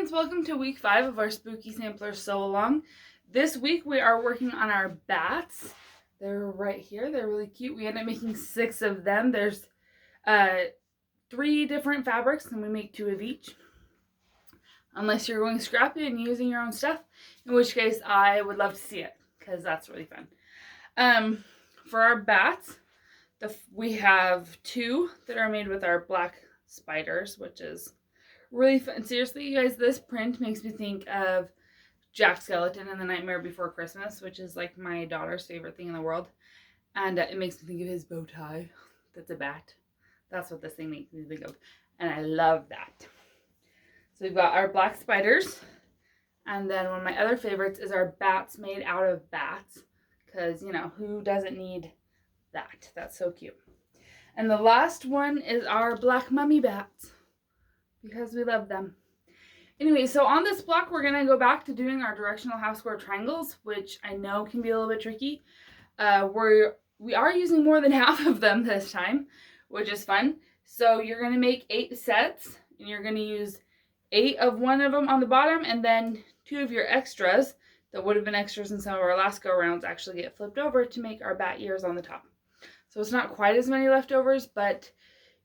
friends, welcome to week 5 of our Spooky Sampler Sew Along. This week we are working on our bats. They're right here. They're really cute. We ended up making 6 of them. There's 3 different fabrics and we make 2 of each. Unless you're going scrappy and using your own stuff, in which case I would love to see it because that's really fun. For our bats, we have 2 that are made with our black spiders, which is really fun. Seriously, you guys, this print makes me think of Jack Skellington in The Nightmare Before Christmas, which is like my daughter's favorite thing in the world. And it makes me think of his bow tie. That's a bat. That's what this thing makes me think of. And I love that. So we've got our black spiders. And then one of my other favorites is our bats made out of bats. Because, you know, who doesn't need that? That's so cute. And the last one is our black mummy bats, because we love them. Anyway, so on this block, we're going to go back to doing our directional half square triangles, which I know can be a little bit tricky. We are using more than half of them this time, which is fun. So you're going to make 8 sets, and you're going to use 8 of one of them on the bottom, and then 2 of your extras that would have been extras in some of our last go rounds actually get flipped over to make our bat ears on the top. So it's not quite as many leftovers, but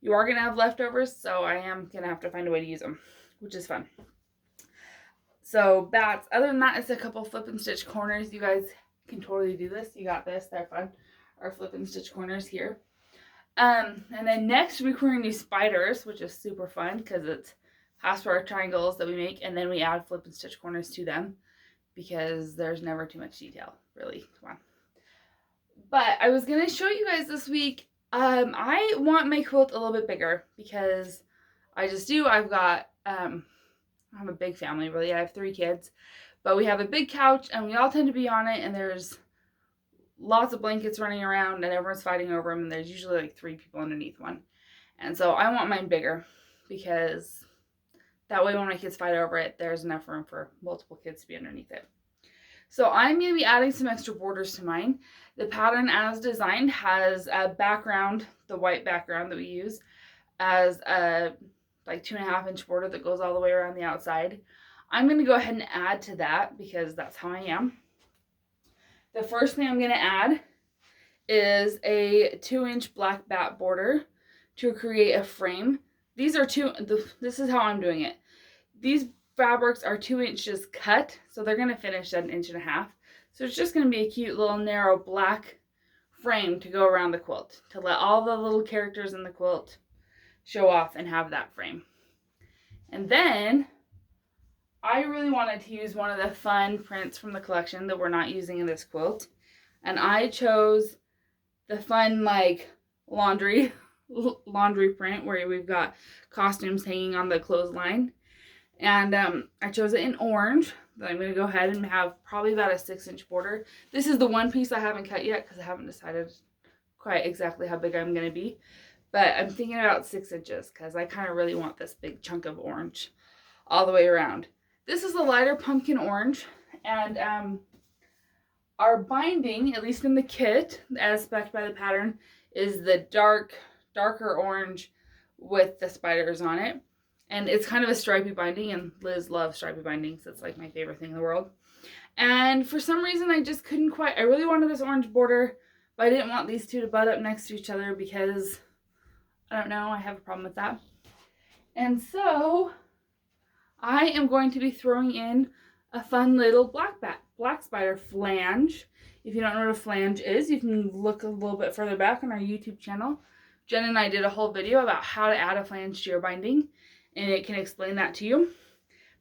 you are going to have leftovers, so I am going to have to find a way to use them, which is fun. So bats, other than that, it's a couple flip and stitch corners. You guys can totally do this. You got this. They're fun. Our flip and stitch corners here. And then next week we're going to do spiders, which is super fun because it's half square triangles that we make, and then we add flip and stitch corners to them because there's never too much detail, really. Come on. But I was going to show you guys this week. I want my quilt a little bit bigger because I just do. I have a big family, really. I have 3 kids, but we have a big couch and we all tend to be on it, and there's lots of blankets running around and everyone's fighting over them, and there's usually like 3 people underneath one. And so I want mine bigger because that way when my kids fight over it, there's enough room for multiple kids to be underneath it. So I'm going to be adding some extra borders to mine. The pattern as designed has a background, the white background that we use, as a like 2.5 inch border that goes all the way around the outside. I'm going to go ahead and add to that because that's how I am. The first thing I'm going to add is a 2-inch black bat border to create a frame. This is how I'm doing it. These fabrics are 2 inches cut, so they're going to finish at 1.5 inches. So it's just going to be a cute little narrow black frame to go around the quilt to let all the little characters in the quilt show off and have that frame. And then I really wanted to use one of the fun prints from the collection that we're not using in this quilt, and I chose the fun like laundry print where we've got costumes hanging on the clothesline. And I chose it in orange. But I'm going to go ahead and have probably about a 6-inch border. This is the one piece I haven't cut yet because I haven't decided quite exactly how big I'm going to be. But I'm thinking about 6 inches because I kind of really want this big chunk of orange all the way around. This is a lighter pumpkin orange. And our binding, at least in the kit, as spec'd by the pattern, is the darker orange with the spiders on it. And it's kind of a stripy binding, and Liz loves stripy bindings. It's like my favorite thing in the world. And for some reason, I just couldn't quite, I really wanted this orange border, but I didn't want these 2 to butt up next to each other because, I don't know, I have a problem with that. And so, I am going to be throwing in a fun little black spider flange. If you don't know what a flange is, you can look a little bit further back on our YouTube channel. Jen and I did a whole video about how to add a flange to your binding, and it can explain that to you.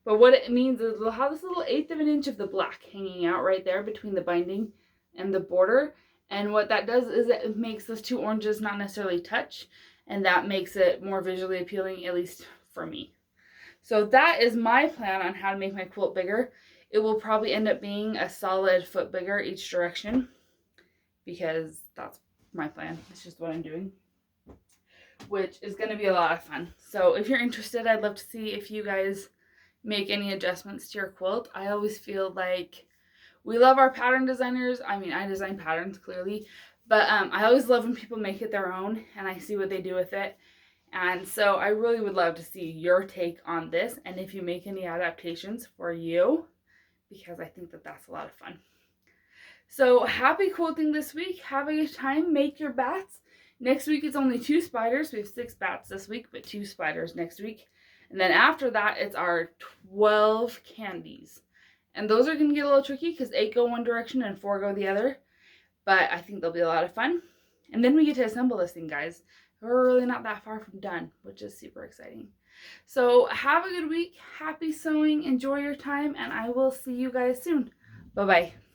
But what it means is we'll have this little 1/8 of an inch of the black hanging out right there between the binding and the border. And what that does is it makes those 2 oranges not necessarily touch, and that makes it more visually appealing, at least for me. So that is my plan on how to make my quilt bigger. It will probably end up being a solid foot bigger each direction because that's my plan. It's just what I'm doing, which is going to be a lot of fun. So if you're interested, I'd love to see if you guys make any adjustments to your quilt. I always feel like we love our pattern designers. I mean, I design patterns clearly, but I always love when people make it their own and I see what they do with it. And so I really would love to see your take on this and if you make any adaptations for you, because I think that that's a lot of fun. So happy quilting this week. Have a good time. Make your bats. Next week it's only 2 spiders. We have 6 bats this week, but 2 spiders next week. And then after that, it's our 12 candies. And those are going to get a little tricky because 8 go one direction and 4 go the other. But I think they'll be a lot of fun. And then we get to assemble this thing, guys. We're really not that far from done, which is super exciting. So have a good week. Happy sewing. Enjoy your time. And I will see you guys soon. Bye-bye.